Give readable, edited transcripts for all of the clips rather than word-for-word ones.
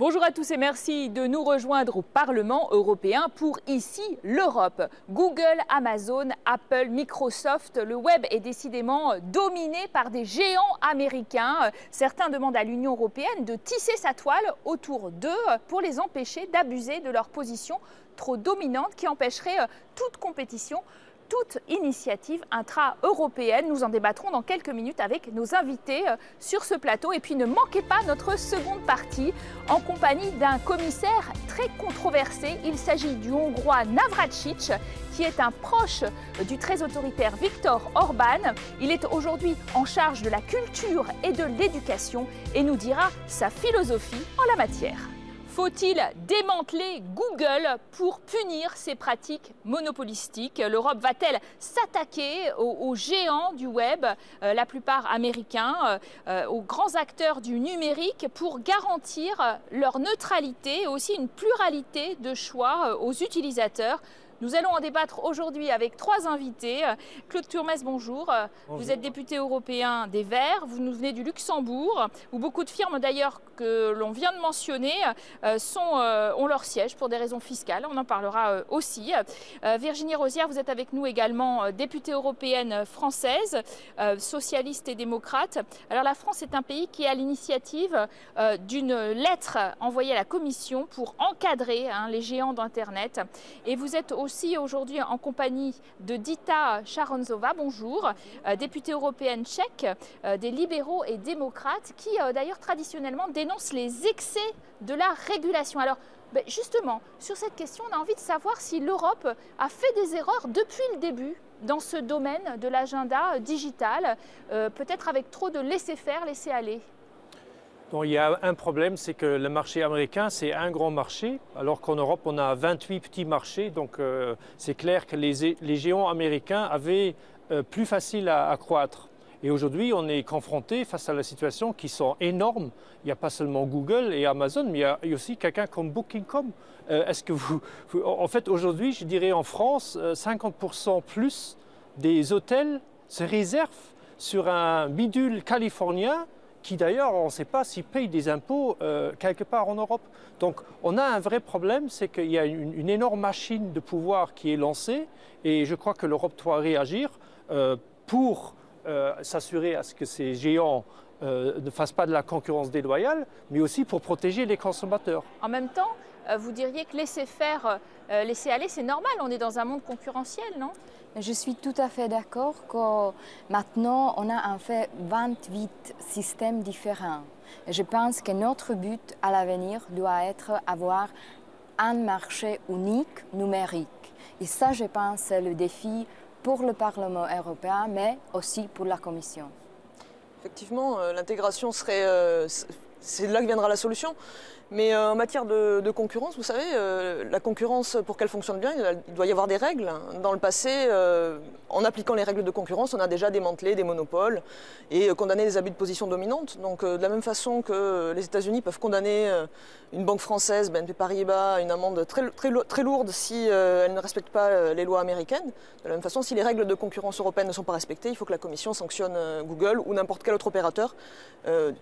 Bonjour à tous et merci de nous rejoindre au Parlement européen pour Ici l'Europe. Google, Amazon, Apple, Microsoft, le web est décidément dominé par des géants américains. Certains demandent à l'Union européenne de tisser sa toile autour d'eux pour les empêcher d'abuser de leur position trop dominante qui empêcherait toute compétition, toute initiative intra-européenne. Nous en débattrons dans quelques minutes avec nos invités sur ce plateau. Et puis ne manquez pas notre seconde partie en compagnie d'un commissaire très controversé. Il s'agit du Hongrois Navracsics, qui est un proche du très autoritaire Viktor Orban. Il est aujourd'hui en charge de la culture et de l'éducation et nous dira sa philosophie en la matière. Faut-il démanteler Google pour punir ses pratiques monopolistiques? L'Europe va-t-elle s'attaquer aux géants du web, la plupart américains, aux grands acteurs du numérique pour garantir leur neutralité et aussi une pluralité de choix aux utilisateurs? Nous allons en débattre aujourd'hui avec trois invités. Claude Turmes, bonjour. Bonjour. Vous êtes député européen des Verts, vous nous venez du Luxembourg, où beaucoup de firmes d'ailleurs que l'on vient de mentionner ont leur siège pour des raisons fiscales. On en parlera aussi. Virginie Rosière, vous êtes avec nous également, députée européenne française, socialiste et démocrate. Alors la France est un pays qui est à l'initiative d'une lettre envoyée à la Commission pour encadrer les géants d'Internet. Et vous êtes aussi aujourd'hui en compagnie de Dita Charanzová, bonjour, députée européenne tchèque, des libéraux et démocrates, qui d'ailleurs traditionnellement dénoncent les excès de la régulation. Alors justement, sur cette question, on a envie de savoir si l'Europe a fait des erreurs depuis le début dans ce domaine de l'agenda digital, peut-être avec trop de laisser-faire, laisser-aller. Bon, il y a un problème, c'est que le marché américain, c'est un grand marché, alors qu'en Europe, on a 28 petits marchés. Donc, c'est clair que les géants américains avaient plus facile à croître. Et aujourd'hui, on est confronté face à la situation qui sont énormes. Il n'y a pas seulement Google et Amazon, mais il y a aussi quelqu'un comme Booking.com. Est-ce que en fait, aujourd'hui, je dirais en France, 50% plus des hôtels se réservent sur un bidule californien qui d'ailleurs, on ne sait pas s'ils payent des impôts quelque part en Europe. Donc on a un vrai problème, c'est qu'il y a une énorme machine de pouvoir qui est lancée et je crois que l'Europe doit réagir pour s'assurer à ce que ces géants ne fassent pas de la concurrence déloyale, mais aussi pour protéger les consommateurs. En même temps, vous diriez que laisser faire, laisser aller, c'est normal, on est dans un monde concurrentiel, non ? Je suis tout à fait d'accord que maintenant, on a en fait 28 systèmes différents. Je pense que notre but à l'avenir doit être d'avoir un marché unique numérique. Et ça, je pense, c'est le défi pour le Parlement européen, mais aussi pour la Commission. Effectivement, l'intégration serait... c'est de là que viendra la solution. Mais en matière de concurrence, vous savez, la concurrence, pour qu'elle fonctionne bien, il doit y avoir des règles. Dans le passé, en appliquant les règles de concurrence, on a déjà démantelé des monopoles et condamné des abus de position dominante. Donc de la même façon que les États-Unis peuvent condamner une banque française, BNP Paribas, à une amende très lourde si elle ne respecte pas les lois américaines. De la même façon, si les règles de concurrence européennes ne sont pas respectées, il faut que la Commission sanctionne Google ou n'importe quel autre opérateur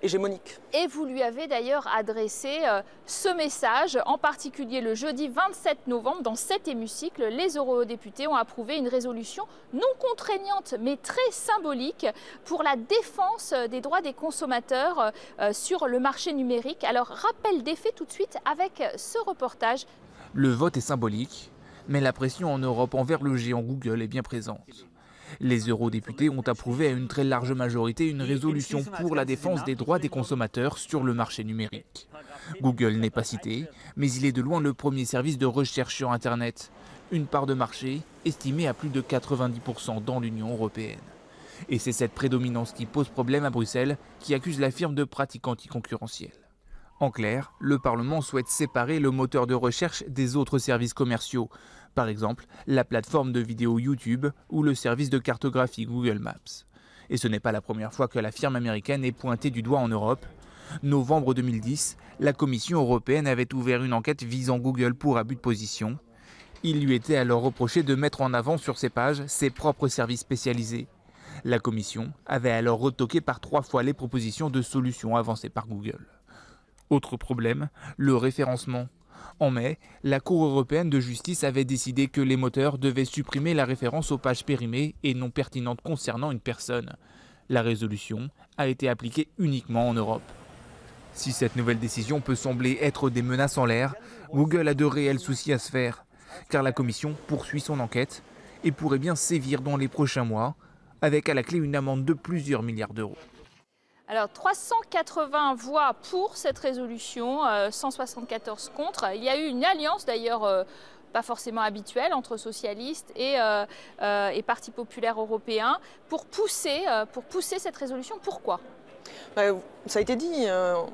hégémonique. Et vous lui avez d'ailleurs adressé ce message, en particulier le jeudi 27 novembre, dans cet hémicycle, les eurodéputés ont approuvé une résolution non contraignante mais très symbolique pour la défense des droits des consommateurs sur le marché numérique. Alors, rappel des faits tout de suite avec ce reportage. Le vote est symbolique, mais la pression en Europe envers le géant Google est bien présente. Les eurodéputés ont approuvé à une très large majorité une résolution pour la défense des droits des consommateurs sur le marché numérique. Google n'est pas cité, mais il est de loin le premier service de recherche sur Internet, une part de marché estimée à plus de 90% dans l'Union européenne. Et c'est cette prédominance qui pose problème à Bruxelles, qui accuse la firme de pratiques anticoncurrentielles. En clair, le Parlement souhaite séparer le moteur de recherche des autres services commerciaux, par exemple la plateforme de vidéo YouTube ou le service de cartographie Google Maps. Et ce n'est pas la première fois que la firme américaine est pointée du doigt en Europe. Novembre 2010, la Commission européenne avait ouvert une enquête visant Google pour abus de position. Il lui était alors reproché de mettre en avant sur ses pages ses propres services spécialisés. La Commission avait alors retoqué par 3 fois les propositions de solutions avancées par Google. Autre problème, le référencement. En mai, la Cour européenne de justice avait décidé que les moteurs devaient supprimer la référence aux pages périmées et non pertinentes concernant une personne. La résolution a été appliquée uniquement en Europe. Si cette nouvelle décision peut sembler être des menaces en l'air, Google a de réels soucis à se faire, car la Commission poursuit son enquête et pourrait bien sévir dans les prochains mois, avec à la clé une amende de plusieurs milliards d'euros. Alors 380 voix pour cette résolution, 174 contre. Il y a eu une alliance d'ailleurs pas forcément habituelle entre socialistes et Parti populaire européen pour pousser cette résolution. Pourquoi ? Ça a été dit,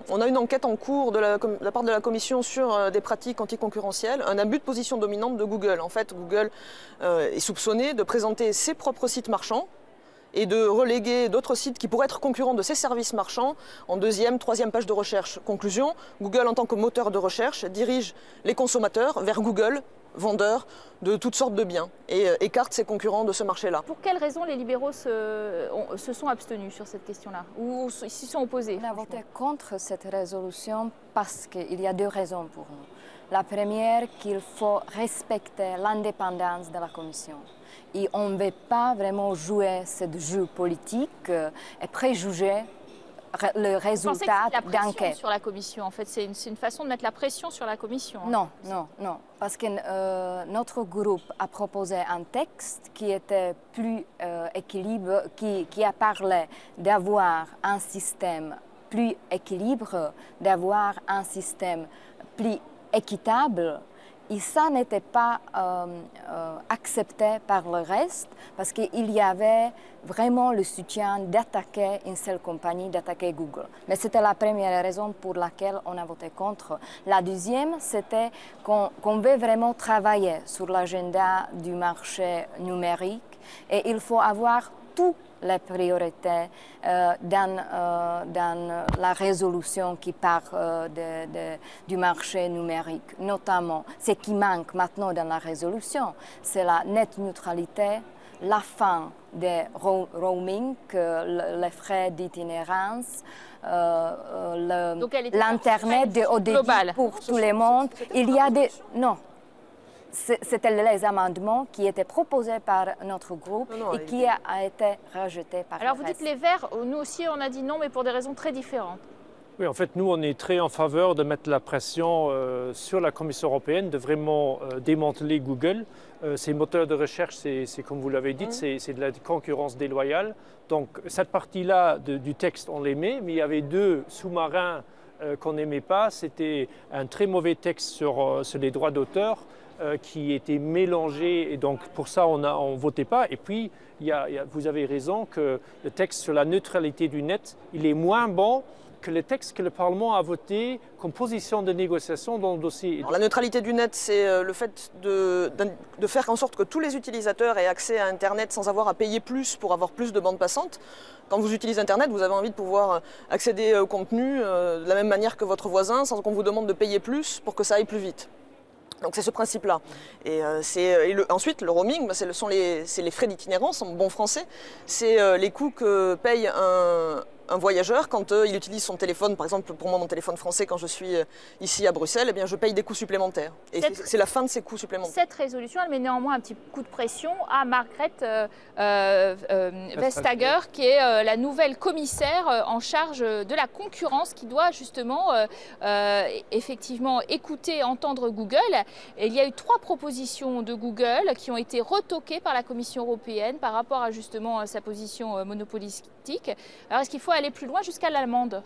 on a une enquête en cours de la part de la Commission sur des pratiques anticoncurrentielles, un abus de position dominante de Google. En fait, Google est soupçonné de présenter ses propres sites marchands et de reléguer d'autres sites qui pourraient être concurrents de ces services marchands en deuxième, troisième page de recherche. Conclusion, Google en tant que moteur de recherche dirige les consommateurs vers Google, vendeur de toutes sortes de biens, et écarte ses concurrents de ce marché-là. Pour quelles raisons les libéraux se sont abstenus sur cette question-là ou s'y sont opposés? On a voté contre cette résolution parce qu'il y a deux raisons pour nous. La première, qu'il faut respecter l'indépendance de la Commission. Et on ne veut pas vraiment jouer ce jeu politique et préjuger le résultat d'enquête. Sur la Commission, en fait, c'est une façon de mettre la pression sur la Commission. Non, non, parce que notre groupe a proposé un texte qui était plus équilibré, qui a parlé d'avoir un système plus équilibré, d'avoir un système plus équitable. Et ça n'était pas accepté par le reste parce qu'il y avait vraiment le soutien d'attaquer une seule compagnie, d'attaquer Google. Mais c'était la première raison pour laquelle on a voté contre. La deuxième, c'était qu'on veut vraiment travailler sur l'agenda du marché numérique et il faut avoir toutes les priorités dans la résolution qui parle du marché numérique. Notamment, ce qui manque maintenant dans la résolution, c'est la net neutralité, la fin des roaming, les frais d'itinérance, l'Internet de haut débit pour tout le monde. Il y a des... Non. C'était les amendements qui étaient proposés par notre groupe et qui a été rejeté par Alors le vous reste. dites les Verts, nous aussi on a dit non, mais pour des raisons très différentes. Oui, en fait, nous, on est très en faveur de mettre la pression sur la Commission européenne, de vraiment démanteler Google. Ces moteurs de recherche, c'est comme vous l'avez dit, c'est de la concurrence déloyale. Donc, cette partie-là du texte, on l'aimait, mais il y avait deux sous-marins qu'on n'aimait pas. C'était un très mauvais texte sur les droits d'auteur qui était mélangé, et donc pour ça, on ne votait pas. Et puis, vous avez raison que le texte sur la neutralité du net, il est moins bon que le texte que le Parlement a voté comme position de négociation dans le dossier. Alors, la neutralité du net, c'est le fait de faire en sorte que tous les utilisateurs aient accès à Internet sans avoir à payer plus pour avoir plus de bandes passantes. Quand vous utilisez Internet, vous avez envie de pouvoir accéder au contenu de la même manière que votre voisin sans qu'on vous demande de payer plus pour que ça aille plus vite. Donc c'est ce principe-là. Et ensuite, le roaming, c'est les frais d'itinérance en bon français. C'est les coûts que paye un voyageur quand il utilise son téléphone. Par exemple, pour moi, mon téléphone français, quand je suis ici à Bruxelles, eh bien, je paye des coûts supplémentaires. Et c'est la fin de ces coûts supplémentaires. Cette résolution, elle met néanmoins un petit coup de pression à Margrethe Vestager, qui est la nouvelle commissaire en charge de la concurrence, qui doit justement effectivement écouter, entendre Google. Et il y a eu 3 propositions de Google qui ont été retoquées par la Commission européenne par rapport à justement sa position monopolistique. Alors est-ce qu'il faut aller plus loin jusqu'à l'amende?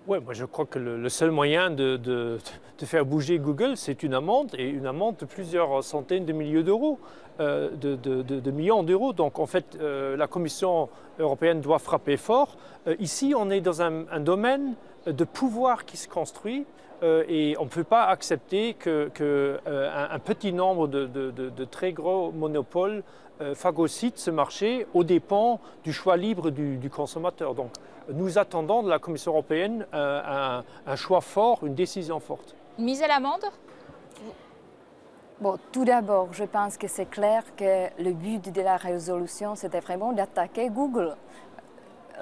Oui, moi je crois que le seul moyen de faire bouger Google, c'est une amende, et une amende de plusieurs centaines de milliers d'euros, de millions d'euros. Donc en fait, la Commission européenne doit frapper fort. Ici, on est dans un domaine de pouvoir qui se construit. Et on ne peut pas accepter qu'un petit nombre de très gros monopoles phagocytent ce marché aux dépens du choix libre du consommateur. Donc nous attendons de la Commission européenne un choix fort, une décision forte. Une mise à l'amende? Bon, tout d'abord, je pense que c'est clair que le but de la résolution, c'était vraiment d'attaquer Google.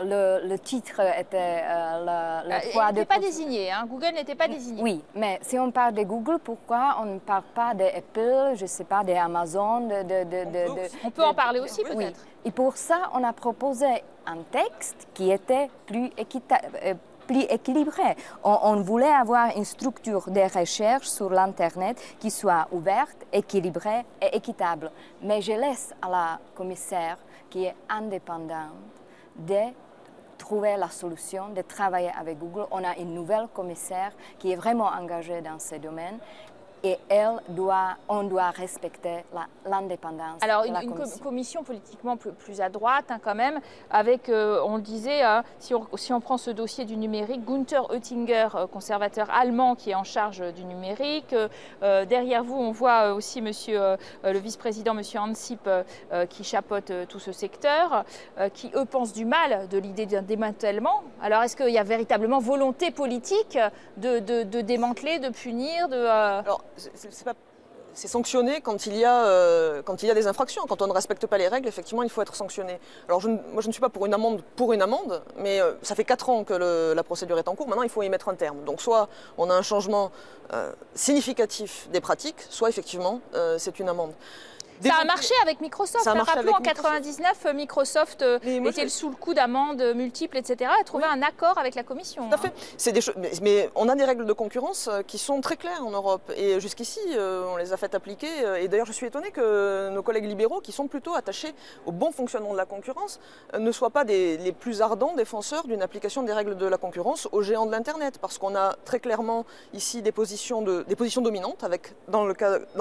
le titre était le poids de... n'était pas désigné, hein. Google n'était pas désigné. Oui, mais si on parle de Google, pourquoi on ne parle pas d'Apple, je ne sais pas, d'Amazon, On peut en parler aussi peut-être. Oui. Et pour ça, on a proposé un texte qui était plus équilibré. On voulait avoir une structure de recherche sur l'Internet qui soit ouverte, équilibrée et équitable. Mais je laisse à la commissaire qui est indépendante de trouver la solution, de travailler avec Google. On a une nouvelle commissaire qui est vraiment engagée dans ce domaine. Et on doit respecter l'indépendance. Alors, de la une commission. commission politiquement plus à droite, hein, quand même, avec, on le disait, si on prend ce dossier du numérique, Günther Oettinger, conservateur allemand qui est en charge du numérique. Derrière vous, on voit aussi le vice-président, M. Ansip, qui chapeaute tout ce secteur, qui, eux, pensent du mal de l'idée d'un démantèlement. Alors, est-ce qu'il y a véritablement volonté politique de démanteler, de punir, Alors, c'est sanctionné quand il y a des infractions. Quand on ne respecte pas les règles, effectivement, il faut être sanctionné. Alors, moi, je ne suis pas pour une amende, mais ça fait 4 ans que la procédure est en cours. Maintenant, il faut y mettre un terme. Donc, soit on a un changement significatif des pratiques, soit, effectivement, c'est une amende. Ça a marché avec Microsoft. Rappelons, en 1999, Microsoft était sous le coup d'amendes multiples, etc. a trouvé un accord avec la Commission. Tout à fait. C'est des choses, mais on a des règles de concurrence qui sont très claires en Europe. Et jusqu'ici, on les a fait appliquer. Et d'ailleurs, je suis étonnée que nos collègues libéraux, qui sont plutôt attachés au bon fonctionnement de la concurrence, ne soient pas les plus ardents défenseurs d'une application des règles de la concurrence aux géants de l'Internet. Parce qu'on a très clairement ici des positions dominantes, avec dans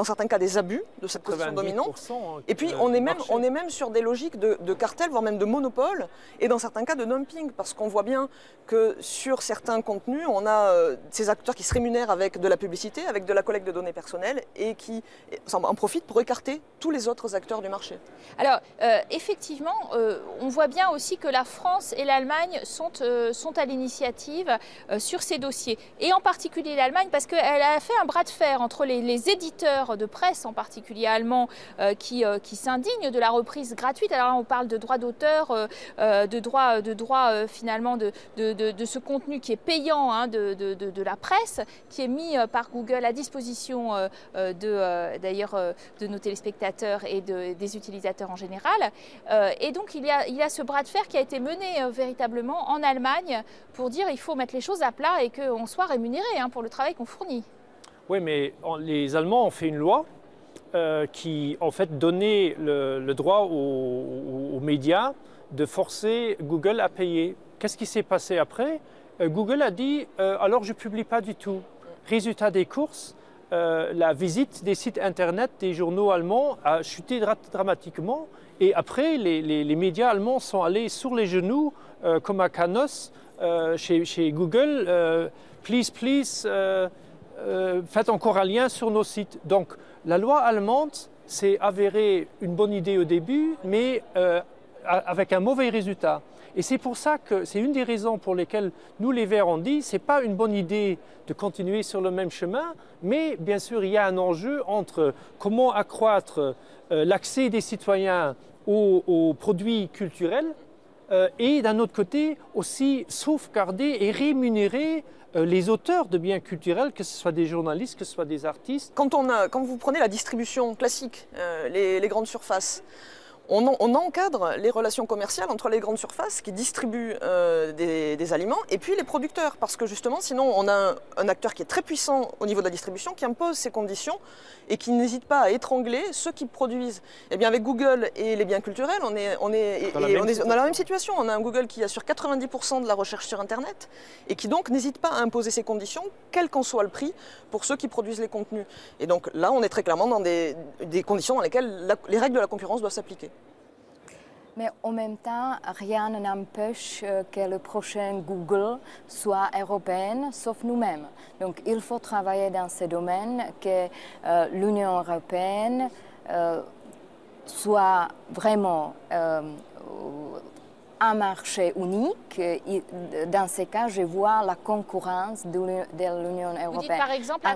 certains cas des abus de cette position dominante. Et puis on est même sur des logiques de cartel, voire même de monopole, et dans certains cas de dumping, parce qu'on voit bien que sur certains contenus, on a ces acteurs qui se rémunèrent avec de la publicité, avec de la collecte de données personnelles, et qui en profitent pour écarter tous les autres acteurs du marché. Alors effectivement, on voit bien aussi que la France et l'Allemagne sont à l'initiative sur ces dossiers, et en particulier l'Allemagne, parce qu'elle a fait un bras de fer entre les éditeurs de presse, en particulier allemands, qui s'indignent de la reprise gratuite. Alors là, on parle de droits d'auteur, de droits finalement de ce contenu qui est payant, hein, de la presse, qui est mis par Google à disposition d'ailleurs de nos téléspectateurs et des utilisateurs en général. Et donc il y a ce bras de fer qui a été mené véritablement en Allemagne pour dire il faut mettre les choses à plat et qu'on soit rémunéré, hein, pour le travail qu'on fournit. Oui, mais les Allemands ont fait une loi qui en fait donnait le droit aux médias de forcer Google à payer. Qu'est-ce qui s'est passé après? Google a dit alors je ne publie pas du tout. Résultat des courses, la visite des sites internet des journaux allemands a chuté dramatiquement, et après les médias allemands sont allés sur les genoux comme à Canos chez Google, please, faites encore un lien sur nos sites. Donc la loi allemande s'est avérée une bonne idée au début, mais avec un mauvais résultat. Et c'est pour ça que c'est une des raisons pour lesquelles nous, les Verts, on dit que ce n'est pas une bonne idée de continuer sur le même chemin, mais bien sûr, il y a un enjeu entre comment accroître l'accès des citoyens aux produits culturels et d'un autre côté aussi sauvegarder et rémunérer les auteurs de biens culturels, que ce soit des journalistes, que ce soit des artistes. Quand vous prenez la distribution classique, les grandes surfaces, on encadre les relations commerciales entre les grandes surfaces qui distribuent des aliments et puis les producteurs. Parce que justement, sinon, on a un acteur qui est très puissant au niveau de la distribution, qui impose ses conditions et qui n'hésite pas à étrangler ceux qui produisent. Et bien avec Google et les biens culturels, on a la même situation. On a un Google qui assure 90% de la recherche sur Internet et qui donc n'hésite pas à imposer ses conditions, quel qu'en soit le prix, pour ceux qui produisent les contenus. Et donc là, on est très clairement dans des conditions dans lesquelles les règles de la concurrence doivent s'appliquer. Mais en même temps, rien n'empêche que le prochain Google soit européen, sauf nous-mêmes. Donc il faut travailler dans ce domaine, que l'Union européenne soit vraiment un marché unique. Dans ce cas, je vois la concurrence de l'Union européenne. Vous dites par exemple, à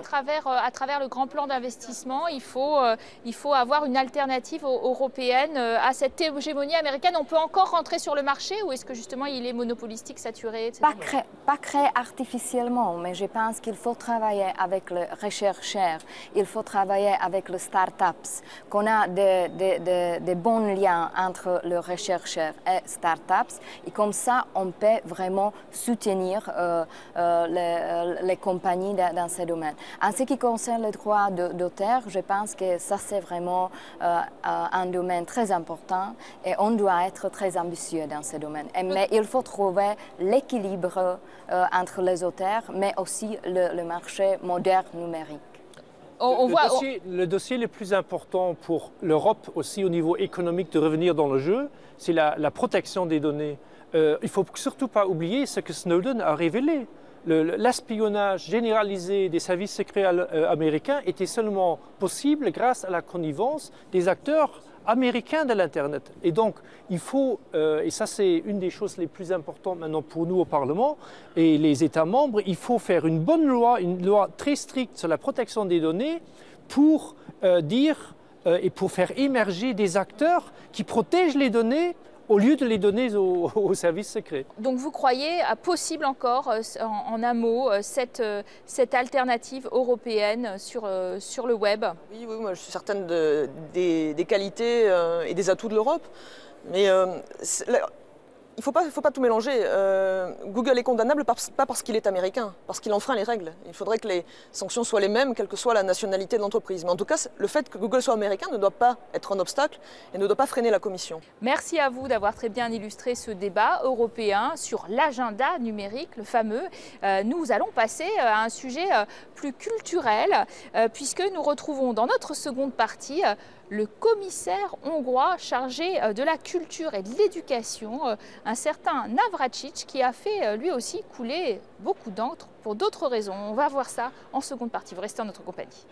travers le grand plan d'investissement, il faut avoir une alternative européenne à cette hégémonie américaine. On peut encore rentrer sur le marché ou est-ce que justement il est monopolistique, saturé, etc. Pas créé artificiellement, mais je pense qu'il faut travailler avec les chercheurs, il faut travailler avec les startups, qu'on a des bons liens entre les chercheurs et startups, et comme ça on peut vraiment soutenir les compagnies dans ce domaine. En ce qui concerne les droits d'auteur, je pense que ça c'est vraiment un domaine très important et on doit être très ambitieux dans ce domaine. Mais il faut trouver l'équilibre entre les auteurs, mais aussi le marché moderne numérique. Le dossier le plus important pour l'Europe aussi au niveau économique de revenir dans le jeu, c'est la protection des données. Il ne faut surtout pas oublier ce que Snowden a révélé. L'espionnage généralisé des services secrets américains était seulement possible grâce à la connivence des acteurs américains de l'Internet. Et donc, il faut, et ça c'est une des choses les plus importantes maintenant pour nous au Parlement et les États membres, il faut faire une bonne loi, une loi très stricte sur la protection des données pour dire et pour faire émerger des acteurs qui protègent les données au lieu de les donner aux services secrets. Donc vous croyez possible encore, en un mot, cette alternative européenne sur le web? Oui, moi je suis certaine des qualités et des atouts de l'Europe, mais il ne faut pas tout mélanger. Google est condamnable pas parce qu'il est américain, parce qu'il enfreint les règles. Il faudrait que les sanctions soient les mêmes, quelle que soit la nationalité de l'entreprise. Mais en tout cas, le fait que Google soit américain ne doit pas être un obstacle et ne doit pas freiner la Commission. Merci à vous d'avoir très bien illustré ce débat européen sur l'agenda numérique, le fameux. Nous allons passer à un sujet plus culturel, puisque nous retrouvons dans notre seconde partie le commissaire hongrois chargé de la culture et de l'éducation, un certain Navracic, qui a fait lui aussi couler beaucoup d'encre pour d'autres raisons. On va voir ça en seconde partie. Vous restez en notre compagnie.